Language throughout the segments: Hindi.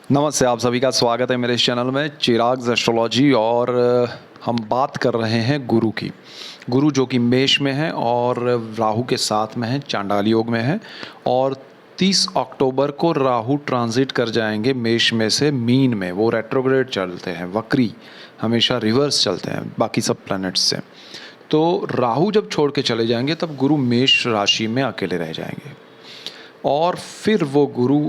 नमस्ते, आप सभी का स्वागत है मेरे इस चैनल में चिराग एस्ट्रोलॉजी। और हम बात कर रहे हैं गुरु की। गुरु जो कि मेष में है और राहु के साथ में है, चांडाल योग में है। और 30 अक्टूबर को राहु ट्रांजिट कर जाएंगे मेष में से मीन में। वो रेट्रोग्रेड चलते हैं, वक्री, हमेशा रिवर्स चलते हैं बाकी सब प्लैनेट्स से। तो राहु जब छोड़ के चले जाएंगे तब गुरु मेष राशि में अकेले रह जाएंगे। और फिर वो गुरु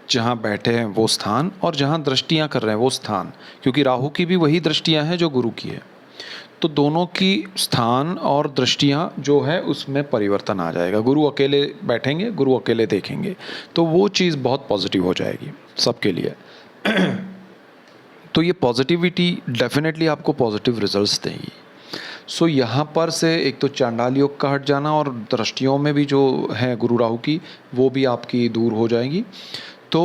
जहाँ बैठे हैं वो स्थान और जहाँ दृष्टियाँ कर रहे हैं वो स्थान, क्योंकि राहु की भी वही दृष्टियाँ हैं जो गुरु की है, तो दोनों की स्थान और दृष्टियाँ जो है उसमें परिवर्तन आ जाएगा। गुरु अकेले बैठेंगे, गुरु अकेले देखेंगे, तो वो चीज़ बहुत पॉजिटिव हो जाएगी सबके लिए। तो ये पॉजिटिविटी डेफिनेटली आपको पॉजिटिव रिजल्ट्स देगी। सो यहाँ पर से एक तो चांडाल योग का हट जाना और दृष्टियों में भी जो है गुरु राहु की वो भी आपकी दूर हो जाएगी। तो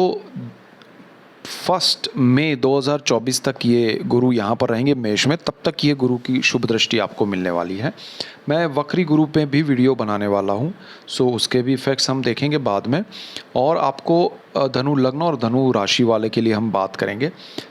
1 मई 2024 तक ये गुरु यहाँ पर रहेंगे मेष में, तब तक ये गुरु की शुभ दृष्टि आपको मिलने वाली है। मैं वक्री गुरु पे भी वीडियो बनाने वाला हूँ, सो उसके भी इफ़ेक्ट्स हम देखेंगे बाद में। और आपको धनु लग्न और धनु राशि वाले के लिए हम बात करेंगे।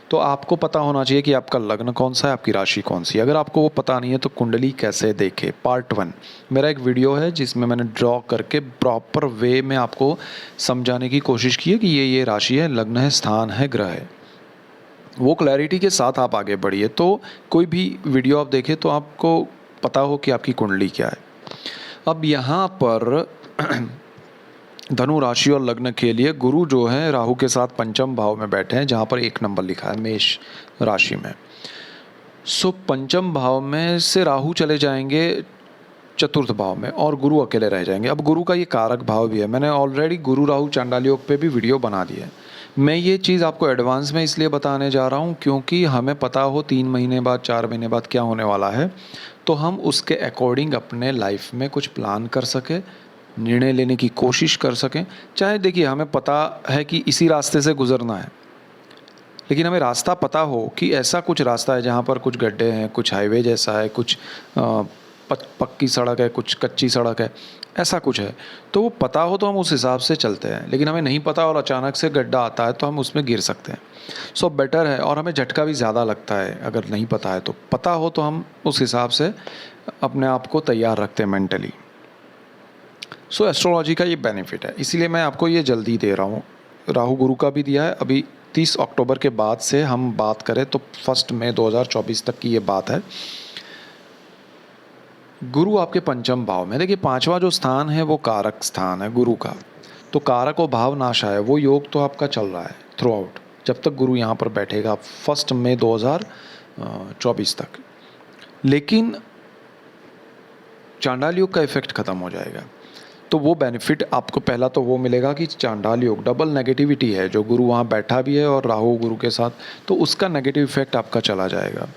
तो आपको पता होना चाहिए कि आपका लग्न कौन सा है, आपकी राशि कौन सी है। अगर आपको वो पता नहीं है तो कुंडली कैसे देखे, पार्ट 1 मेरा एक वीडियो है जिसमें मैंने ड्रॉ करके प्रॉपर वे में आपको समझाने की कोशिश की है कि ये राशि है, लग्न है, स्थान है, ग्रह है। वो क्लैरिटी के साथ आप आगे बढ़िए, तो कोई भी वीडियो आप देखें तो आपको पता हो कि आपकी कुंडली क्या है। अब यहाँ पर धनु राशि और लग्न के लिए गुरु जो है राहु के साथ पंचम भाव में बैठे हैं, जहाँ पर 1 नंबर लिखा है मेष राशि में। सो पंचम भाव में से राहु चले जाएंगे चतुर्थ भाव में और गुरु अकेले रह जाएंगे। अब गुरु का ये कारक भाव भी है, मैंने ऑलरेडी गुरु राहु चांडाल योग पे भी वीडियो बना दिया है। मैं ये चीज़ आपको एडवांस में इसलिए बताने जा रहा हूँ क्योंकि हमें पता हो 3 महीने बाद, 4 महीने बाद क्या होने वाला है, तो हम उसके अकॉर्डिंग अपने लाइफ में कुछ प्लान कर सकें, निर्णय लेने की कोशिश कर सकें। चाहे देखिए हमें पता है कि इसी रास्ते से गुजरना है, लेकिन हमें रास्ता पता हो कि ऐसा कुछ रास्ता है जहाँ पर कुछ गड्ढे हैं, कुछ हाईवे जैसा है, कुछ पक्की सड़क है, कुछ कच्ची सड़क है, ऐसा कुछ है, तो वो पता हो तो हम उस हिसाब से चलते हैं। लेकिन हमें नहीं पता और अचानक से गड्ढा आता है तो हम उसमें गिर सकते हैं। सो बेटर है, और हमें झटका भी ज़्यादा लगता है अगर नहीं पता है तो। पता हो तो हम उस हिसाब से अपने आप को तैयार रखते हैं मेंटली। सो एस्ट्रोलॉजी का ये बेनिफिट है, इसीलिए मैं आपको ये जल्दी दे रहा हूँ। राहु गुरु का भी दिया है। अभी 30 अक्टूबर के बाद से हम बात करें तो 1 मई 2024 तक की ये बात है। गुरु आपके पंचम भाव में, देखिए 5वां जो स्थान है वो कारक स्थान है गुरु का, तो कारक और भाव नाश है, वो योग तो आपका चल रहा है थ्रू आउट जब तक गुरु यहाँ पर बैठेगा 1 मई 2024 तक। लेकिन चांडाल योग का इफेक्ट खत्म हो जाएगा, तो वो बेनिफिट आपको पहला तो वो मिलेगा कि चांडाल योग डबल नेगेटिविटी है, जो गुरु वहाँ बैठा भी है और राहु गुरु के साथ, तो उसका नेगेटिव इफेक्ट आपका चला जाएगा।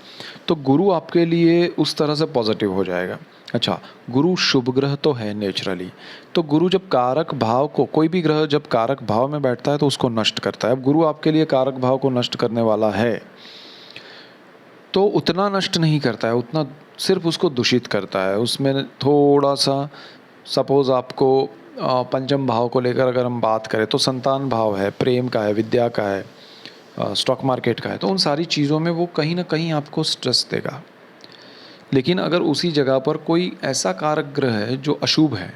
तो गुरु आपके लिए उस तरह से पॉजिटिव हो जाएगा। अच्छा, गुरु शुभ ग्रह तो है नेचुरली, तो गुरु जब कारक भाव को, कोई भी ग्रह जब कारक भाव में बैठता है तो उसको नष्ट करता है। अब गुरु आपके लिए कारक भाव को नष्ट करने वाला है, तो उतना नष्ट नहीं करता है, उतना सिर्फ उसको दूषित करता है। उसमें थोड़ा सा, सपोज़ आपको पंचम भाव को लेकर अगर हम बात करें तो संतान भाव है, प्रेम का है, विद्या का है, स्टॉक मार्केट का है, तो उन सारी चीज़ों में वो कहीं ना कहीं आपको स्ट्रेस देगा। लेकिन अगर उसी जगह पर कोई ऐसा कारक ग्रह है जो अशुभ है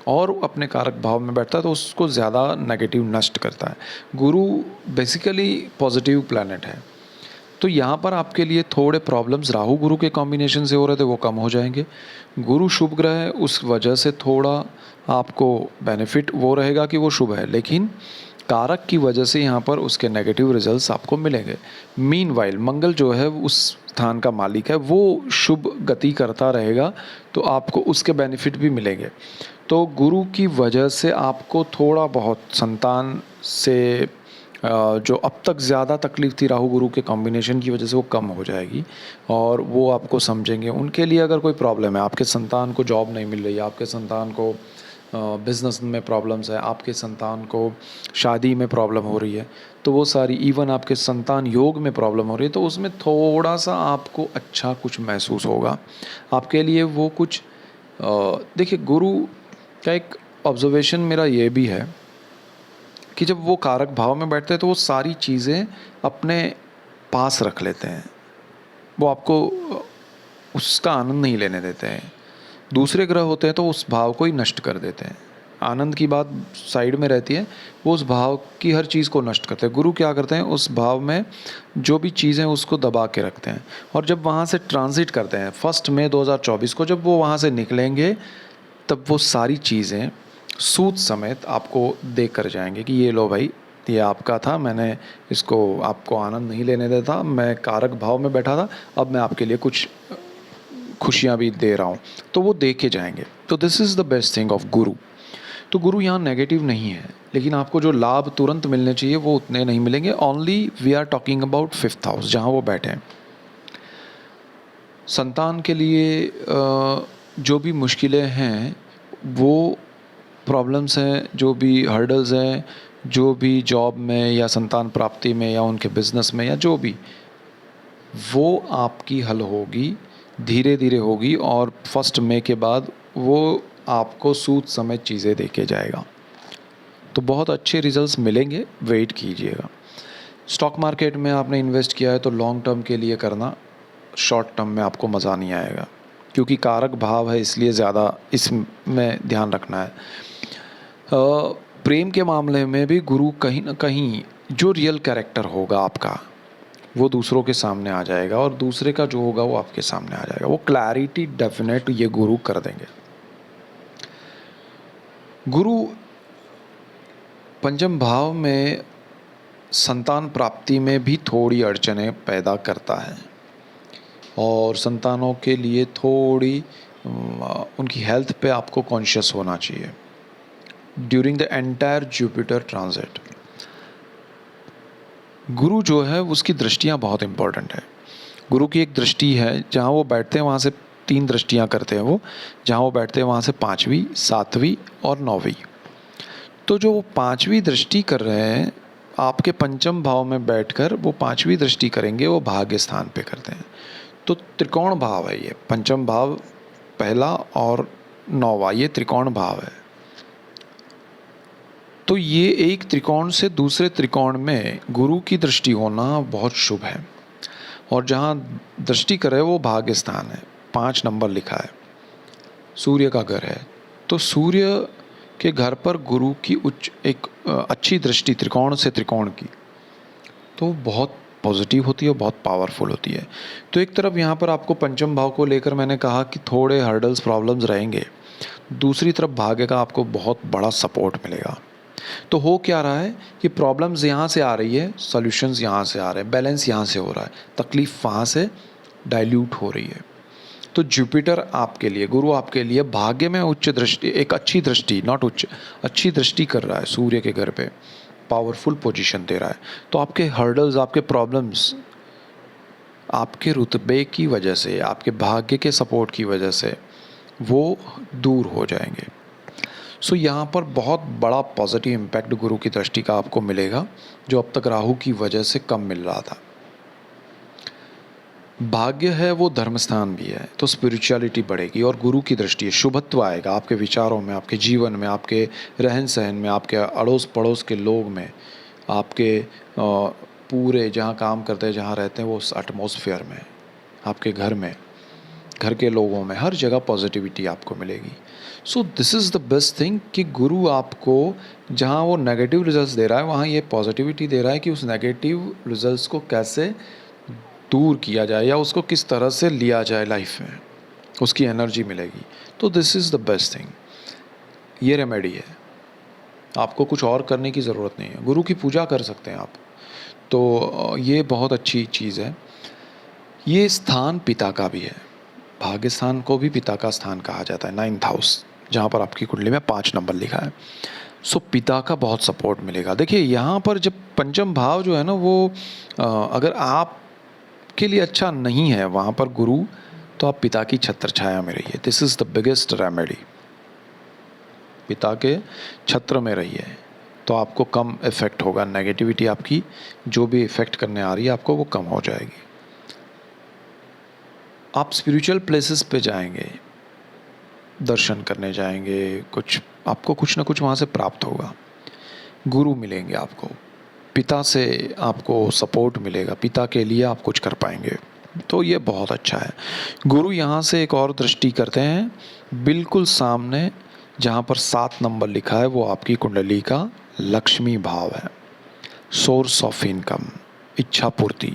और अपने कारक भाव में बैठता है तो उसको ज़्यादा नेगेटिव नष्ट करता है। गुरु बेसिकली पॉजिटिव प्लैनेट है, तो यहाँ पर आपके लिए थोड़े प्रॉब्लम्स राहु गुरु के कॉम्बिनेशन से हो रहे थे वो कम हो जाएंगे। गुरु शुभ ग्रह है, उस वजह से थोड़ा आपको बेनिफिट वो रहेगा कि वो शुभ है, लेकिन कारक की वजह से यहाँ पर उसके नेगेटिव रिजल्ट्स आपको मिलेंगे। मीनवाइल मंगल जो है उस स्थान का मालिक है, वो शुभ गति करता रहेगा, तो आपको उसके बेनिफिट भी मिलेंगे। तो गुरु की वजह से आपको थोड़ा बहुत संतान से जो अब तक ज़्यादा तकलीफ़ थी राहु गुरु के कॉम्बिनेशन की वजह से, वो कम हो जाएगी और वो आपको समझेंगे। उनके लिए अगर कोई प्रॉब्लम है, आपके संतान को जॉब नहीं मिल रही है, आपके संतान को बिज़नेस में प्रॉब्लम्स है, आपके संतान को शादी में प्रॉब्लम हो रही है, तो वो सारी, इवन आपके संतान योग में प्रॉब्लम हो रही है, तो उसमें थोड़ा सा आपको अच्छा कुछ महसूस होगा। आपके लिए वो कुछ देखिए, गुरु का एक ऑब्जर्वेशन मेरा ये भी है कि जब वो कारक भाव में बैठते हैं तो वो सारी चीज़ें अपने पास रख लेते हैं, वो आपको उसका आनंद नहीं लेने देते हैं। दूसरे ग्रह होते हैं तो उस भाव को ही नष्ट कर देते हैं। आनंद की बात साइड में रहती है, वो उस भाव की हर चीज़ को नष्ट करते हैं। गुरु क्या करते हैं, उस भाव में जो भी चीज़ें उसको दबा के रखते हैं, और जब वहाँ से ट्रांजिट करते हैं 1 मई 2024 को, जब वो वहाँ से निकलेंगे तब वो सारी चीज़ें सूद समेत आपको दे कर जाएंगे कि ये लो भाई, ये आपका था, मैंने इसको आपको आनंद नहीं लेने देता, मैं कारक भाव में बैठा था, अब मैं आपके लिए कुछ खुशियाँ भी दे रहा हूँ, तो वो दे के जाएंगे। तो this is the best thing of गुरु। तो गुरु यहाँ नेगेटिव नहीं है, लेकिन आपको जो लाभ तुरंत मिलने चाहिए वो उतने नहीं मिलेंगे। Only we are talking about 5th house, जहाँ वो बैठे हैं। संतान के लिए जो भी मुश्किलें हैं, वो प्रॉब्लम्स हैं, जो भी हर्डल्स हैं, जो भी जॉब में या संतान प्राप्ति में या उनके बिजनेस में या जो भी, वो आपकी हल होगी, धीरे धीरे होगी, और 1 मई के बाद वो आपको सूद समेत चीज़ें दे के जाएगा। तो बहुत अच्छे रिजल्ट्स मिलेंगे, वेट कीजिएगा। स्टॉक मार्केट में आपने इन्वेस्ट किया है तो लॉन्ग टर्म के लिए करना, शॉर्ट टर्म में आपको मज़ा नहीं आएगा, क्योंकि कारक भाव है, इसलिए ज़्यादा इसमें ध्यान रखना है। प्रेम के मामले में भी गुरु कहीं ना कहीं जो रियल कैरेक्टर होगा आपका, वो दूसरों के सामने आ जाएगा, और दूसरे का जो होगा वो आपके सामने आ जाएगा। वो क्लैरिटी डेफिनेट ये गुरु कर देंगे। गुरु पंचम भाव में संतान प्राप्ति में भी थोड़ी अड़चनें पैदा करता है, और संतानों के लिए थोड़ी उनकी हेल्थ पे आपको कॉन्शियस होना चाहिए during the entire Jupiter transit. गुरु जो है उसकी दृष्टियाँ बहुत इम्पोर्टेंट है। गुरु की एक दृष्टि है, जहाँ वो बैठते हैं वहाँ से 3 दृष्टियाँ करते हैं वो, जहाँ वो बैठते हैं वहाँ से 5वीं, 7वीं और 9वीं। तो जो वो 5वीं दृष्टि कर रहे हैं, आपके पंचम भाव में बैठकर वो 5वीं दृष्टि करेंगे, वो भाग्य स्थान पे करते हैं। तो त्रिकोण भाव है ये, पंचम भाव पहला और 9वां, ये त्रिकोण भाव है। तो ये एक त्रिकोण से दूसरे त्रिकोण में गुरु की दृष्टि होना बहुत शुभ है, और जहाँ दृष्टि करे वो भाग्य स्थान है, 5 नंबर लिखा है, सूर्य का घर है। तो सूर्य के घर पर गुरु की एक अच्छी दृष्टि त्रिकोण से त्रिकोण की, तो बहुत पॉजिटिव होती है, बहुत पावरफुल होती है। तो एक तरफ यहाँ पर आपको पंचम भाव को लेकर मैंने कहा कि थोड़े हर्डल्स, प्रॉब्लम्स रहेंगे, दूसरी तरफ भाग्य का आपको बहुत बड़ा सपोर्ट मिलेगा। तो हो क्या रहा है कि प्रॉब्लम्स यहाँ से आ रही है, सॉल्यूशंस यहाँ से आ रहे हैं, बैलेंस यहाँ से हो रहा है, तकलीफ वहाँ से डाइल्यूट हो रही है। तो जुपिटर आपके लिए, गुरु आपके लिए भाग्य में उच्च दृष्टि, एक अच्छी दृष्टि, नॉट उच्च, अच्छी दृष्टि कर रहा है सूर्य के घर पे, पावरफुल पोजीशन दे रहा है। तो आपके हर्डल्स, आपके प्रॉब्लम्स, आपके रुतबे की वजह से, आपके भाग्य के सपोर्ट की वजह से वो दूर हो जाएंगे। सो यहाँ पर बहुत बड़ा पॉजिटिव इम्पैक्ट गुरु की दृष्टि का आपको मिलेगा, जो अब तक राहु की वजह से कम मिल रहा था। भाग्य है वो धर्म स्थान भी है, तो स्पिरिचुअलिटी बढ़ेगी, और गुरु की दृष्टि, शुभत्व आएगा आपके विचारों में, आपके जीवन में, आपके रहन सहन में, आपके अड़ोस पड़ोस के लोग में, आपके पूरे जहाँ काम करते हैं, जहाँ रहते हैं, वो उस एटमॉस्फेयर में, आपके घर में, घर के लोगों में, हर जगह पॉजिटिविटी आपको मिलेगी। So this is the best thing कि गुरु आपको जहाँ वो नेगेटिव रिजल्ट्स दे रहा है, वहाँ ये पॉजिटिविटी दे रहा है कि उस नेगेटिव रिजल्ट्स को कैसे दूर किया जाए, या उसको किस तरह से लिया जाए लाइफ में, उसकी एनर्जी मिलेगी। तो this is the best thing, ये रेमेडी है, आपको कुछ और करने की ज़रूरत नहीं है। गुरु की पूजा कर सकते हैं आप, तो ये बहुत अच्छी चीज़ है। ये स्थान पिता का भी है, भाग्य स्थान को भी पिता का स्थान कहा जाता है, 9th हाउस, जहाँ पर आपकी कुंडली में 5 नंबर लिखा है। सो पिता का बहुत सपोर्ट मिलेगा। देखिए यहाँ पर जब पंचम भाव जो है ना, वो अगर आप के लिए अच्छा नहीं है वहाँ पर गुरु, तो आप पिता की छत्र छाया में रहिए। This is the biggest remedy, पिता के छत्र में रहिए, तो आपको कम इफ़ेक्ट होगा, नेगेटिविटी आपकी जो भी इफ़ेक्ट करने आ रही है आपको, वो कम हो जाएगी। आप स्पिरिचुअल प्लेसेस पे जाएंगे, दर्शन करने जाएंगे, कुछ आपको कुछ ना कुछ वहाँ से प्राप्त होगा। गुरु मिलेंगे आपको, पिता से आपको सपोर्ट मिलेगा, पिता के लिए आप कुछ कर पाएंगे, तो ये बहुत अच्छा है। गुरु यहाँ से एक और दृष्टि करते हैं, बिल्कुल सामने जहाँ पर 7 नंबर लिखा है वो आपकी कुंडली का लक्ष्मी भाव है, सोर्स ऑफ इनकम, इच्छा पूर्ति।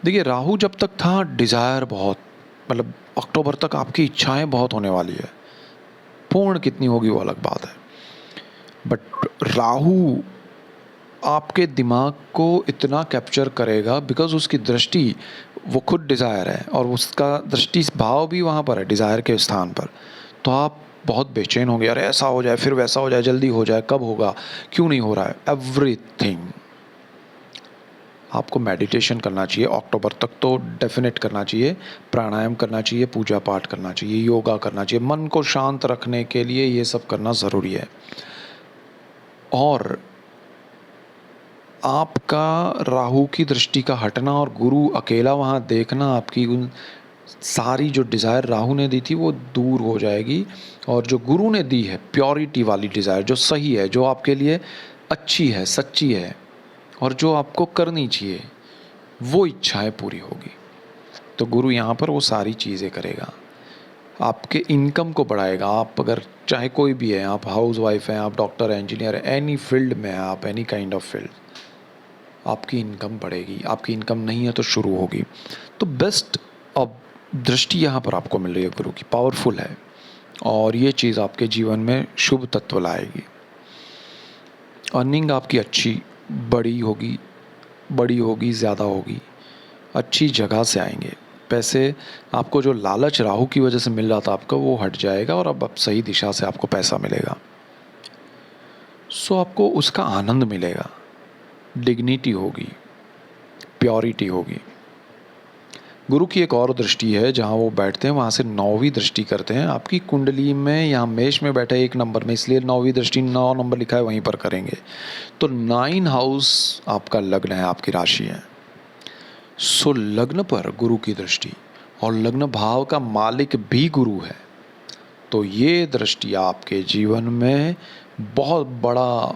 देखिए राहु जब तक था डिज़ायर बहुत, मतलब अक्टूबर तक आपकी इच्छाएं बहुत होने वाली है, पूर्ण कितनी होगी वो अलग बात है, बट राहु आपके दिमाग को इतना कैप्चर करेगा बिकॉज उसकी दृष्टि, वो खुद डिज़ायर है और उसका दृष्टि भाव भी वहाँ पर है डिज़ायर के स्थान पर, तो आप बहुत बेचैन होंगे, अरे ऐसा हो जाए फिर वैसा हो जाए, जल्दी हो जाए, कब होगा, क्यों नहीं हो रहा है, एवरीथिंग। आपको मेडिटेशन करना चाहिए अक्टूबर तक, तो डेफिनेट करना चाहिए, प्राणायाम करना चाहिए, पूजा पाठ करना चाहिए, योगा करना चाहिए, मन को शांत रखने के लिए ये सब करना ज़रूरी है। और आपका राहु की दृष्टि का हटना और गुरु अकेला वहाँ देखना, आपकी उन सारी जो डिज़ायर राहु ने दी थी वो दूर हो जाएगी, और जो गुरु ने दी है प्योरिटी वाली डिज़ायर, जो सही है, जो आपके लिए अच्छी है, सच्ची है और जो आपको करनी चाहिए, वो इच्छाएं पूरी होगी। तो गुरु यहाँ पर वो सारी चीज़ें करेगा, आपके इनकम को बढ़ाएगा। आप अगर चाहे कोई भी है, आप हाउस वाइफ हैं, आप डॉक्टर हैं, इंजीनियर हैं, एनी फील्ड में हैं आप, एनी काइंड ऑफ फील्ड, आपकी इनकम बढ़ेगी। आपकी इनकम नहीं है तो शुरू होगी। तो बेस्ट अब दृष्टि यहाँ पर आपको मिल रही है गुरु की, पावरफुल है, और ये चीज़ आपके जीवन में शुभ तत्व लाएगी। अर्निंग आपकी अच्छी बड़ी होगी, ज़्यादा होगी, अच्छी जगह से आएंगे पैसे। आपको जो लालच राहु की वजह से मिल रहा था आपका, वो हट जाएगा और अब सही दिशा से आपको पैसा मिलेगा। सो आपको उसका आनंद मिलेगा, डिग्निटी होगी, प्योरिटी होगी। गुरु की एक और दृष्टि है, जहाँ वो बैठते हैं वहाँ से 9वीं दृष्टि करते हैं आपकी कुंडली में। यहाँ मेष में बैठे 1 नंबर में, इसलिए 9वीं दृष्टि, 9 नंबर लिखा है वहीं पर करेंगे। तो 9 हाउस आपका लग्न है, आपकी राशि है। सो लग्न पर गुरु की दृष्टि, और लग्न भाव का मालिक भी गुरु है, तो ये दृष्टि आपके जीवन में बहुत बड़ा,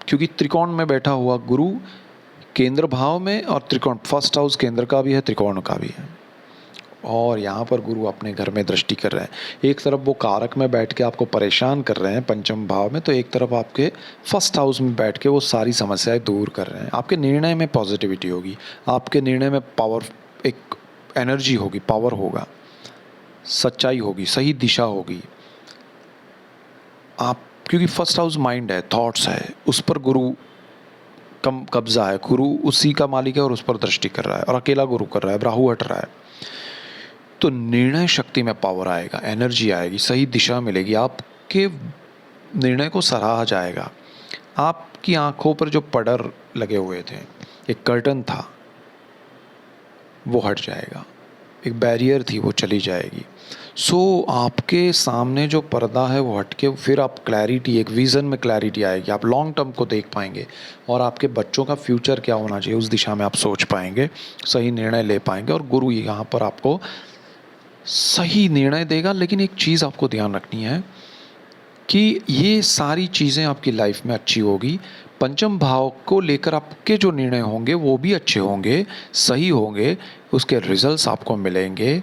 क्योंकि त्रिकोण में बैठा हुआ गुरु केंद्र भाव में, और त्रिकोण फर्स्ट हाउस केंद्र का भी है, त्रिकोण का भी है, और यहाँ पर गुरु अपने घर में दृष्टि कर रहे हैं। एक तरफ वो कारक में बैठ के आपको परेशान कर रहे हैं पंचम भाव में, तो एक तरफ आपके फर्स्ट हाउस में बैठ के वो सारी समस्याएं दूर कर रहे हैं। आपके निर्णय में पॉजिटिविटी होगी, आपके निर्णय में पावर, एक एनर्जी होगी, पावर होगा, सच्चाई होगी, सही दिशा होगी। आप, क्योंकि फर्स्ट हाउस माइंड है, थॉट्स है, उस पर गुरु कम कब्जा है, गुरु उसी का मालिक है और उस पर दृष्टि कर रहा है, और अकेला गुरु कर रहा है, राहु हट रहा है, तो निर्णय शक्ति में पावर आएगा, एनर्जी आएगी, सही दिशा मिलेगी, आपके निर्णय को सराहा जाएगा। आपकी आंखों पर जो पडर लगे हुए थे, एक कर्टन था, वो हट जाएगा, एक बैरियर थी वो चली जाएगी। सो आपके सामने जो पर्दा है वो हट के फिर आप क्लैरिटी, एक विज़न में क्लैरिटी आएगी, आप लॉन्ग टर्म को देख पाएंगे, और आपके बच्चों का फ्यूचर क्या होना चाहिए उस दिशा में आप सोच पाएंगे, सही निर्णय ले पाएंगे, और गुरु यहाँ पर आपको सही निर्णय देगा। लेकिन एक चीज़ आपको ध्यान रखनी है कि ये सारी चीज़ें आपकी लाइफ में अच्छी होगी, पंचम भाव को लेकर आपके जो निर्णय होंगे वो भी अच्छे होंगे, सही होंगे, उसके रिजल्ट्स आपको मिलेंगे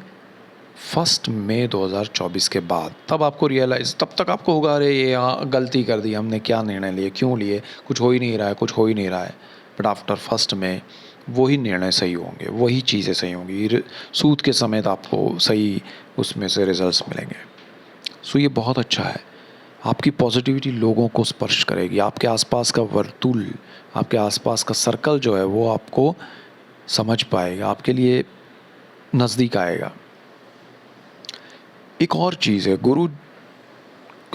1 मई 2024 के बाद। तब आपको रियलाइज़, तब तक आपको होगा अरे ये गलती कर दी हमने, क्या निर्णय लिए, क्यों लिए, कुछ हो ही नहीं रहा है, कुछ हो ही नहीं रहा है। बट आफ्टर 1 मई वही निर्णय सही होंगे, वही चीज़ें सही होंगी, सूद के समेत आपको सही उसमें से रिजल्ट्स मिलेंगे। सो ये बहुत अच्छा है, आपकी पॉजिटिविटी लोगों को स्पर्श करेगी, आपके आसपास का वर्तुल, आपके आसपास का सर्कल जो है वो आपको समझ पाएगा, आपके लिए नज़दीक आएगा। एक और चीज़ है, गुरु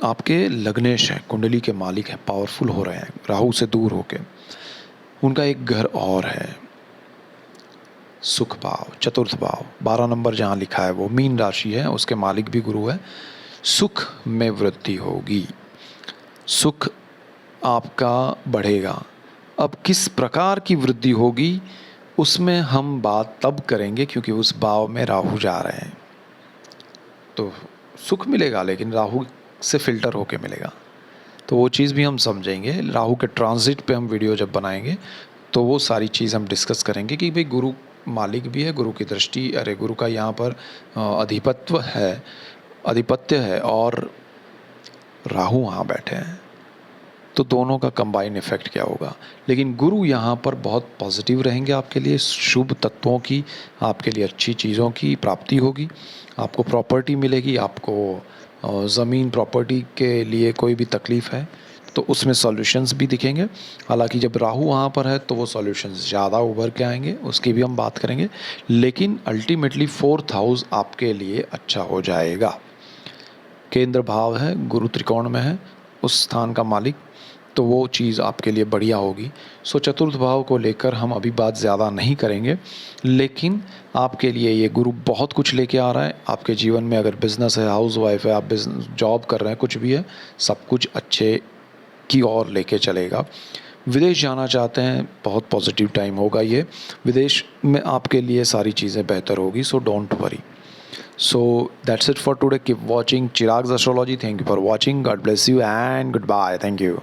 आपके लग्नेश हैं, कुंडली के मालिक हैं, पावरफुल हो रहे हैं राहु से दूर होके। उनका एक घर और है, सुख भाव, चतुर्थ भाव, 12 नंबर जहाँ लिखा है वो मीन राशि है, उसके मालिक भी गुरु है। सुख में वृद्धि होगी, सुख आपका बढ़ेगा। अब किस प्रकार की वृद्धि होगी उसमें हम बात तब करेंगे, क्योंकि उस भाव में राहु जा रहे हैं, तो सुख मिलेगा लेकिन राहु से फिल्टर होके मिलेगा। तो वो चीज़ भी हम समझेंगे। राहु के ट्रांजिट पे हम वीडियो जब बनाएंगे तो वो सारी चीज़ हम डिस्कस करेंगे कि भाई गुरु मालिक भी है, गुरु की दृष्टि, अरे गुरु का यहाँ पर आधिपत्य है और राहु वहाँ बैठे हैं, तो दोनों का कंबाइन इफेक्ट क्या होगा। लेकिन गुरु यहाँ पर बहुत पॉजिटिव रहेंगे आपके लिए, शुभ तत्वों की, आपके लिए अच्छी चीज़ों की प्राप्ति होगी, आपको प्रॉपर्टी मिलेगी, आपको ज़मीन प्रॉपर्टी के लिए कोई भी तकलीफ़ है तो उसमें सॉल्यूशंस भी दिखेंगे। हालांकि जब राहु वहाँ पर है तो वो सॉल्यूशंस ज़्यादा उभर के आएंगे, उसकी भी हम बात करेंगे। लेकिन अल्टीमेटली 4th हाउस आपके लिए अच्छा हो जाएगा। केंद्र भाव है, गुरु त्रिकोण में है उस स्थान का मालिक, तो वो चीज़ आपके लिए बढ़िया होगी। सो चतुर्थ भाव को लेकर हम अभी बात ज़्यादा नहीं करेंगे, लेकिन आपके लिए ये गुरु बहुत कुछ लेके आ रहा है आपके जीवन में। अगर बिज़नेस है, हाउस वाइफ है, आप बिजनेस जॉब कर रहे हैं, कुछ भी है, सब कुछ अच्छे की ओर लेके चलेगा। विदेश जाना चाहते हैं, बहुत पॉजिटिव टाइम होगा ये। विदेश में आपके लिए सारी चीज़ें बेहतर होगी, so don't worry. So that's it for today. Keep watching Chirag's Astrology. Thank you for watching. God bless you and goodbye. Thank you.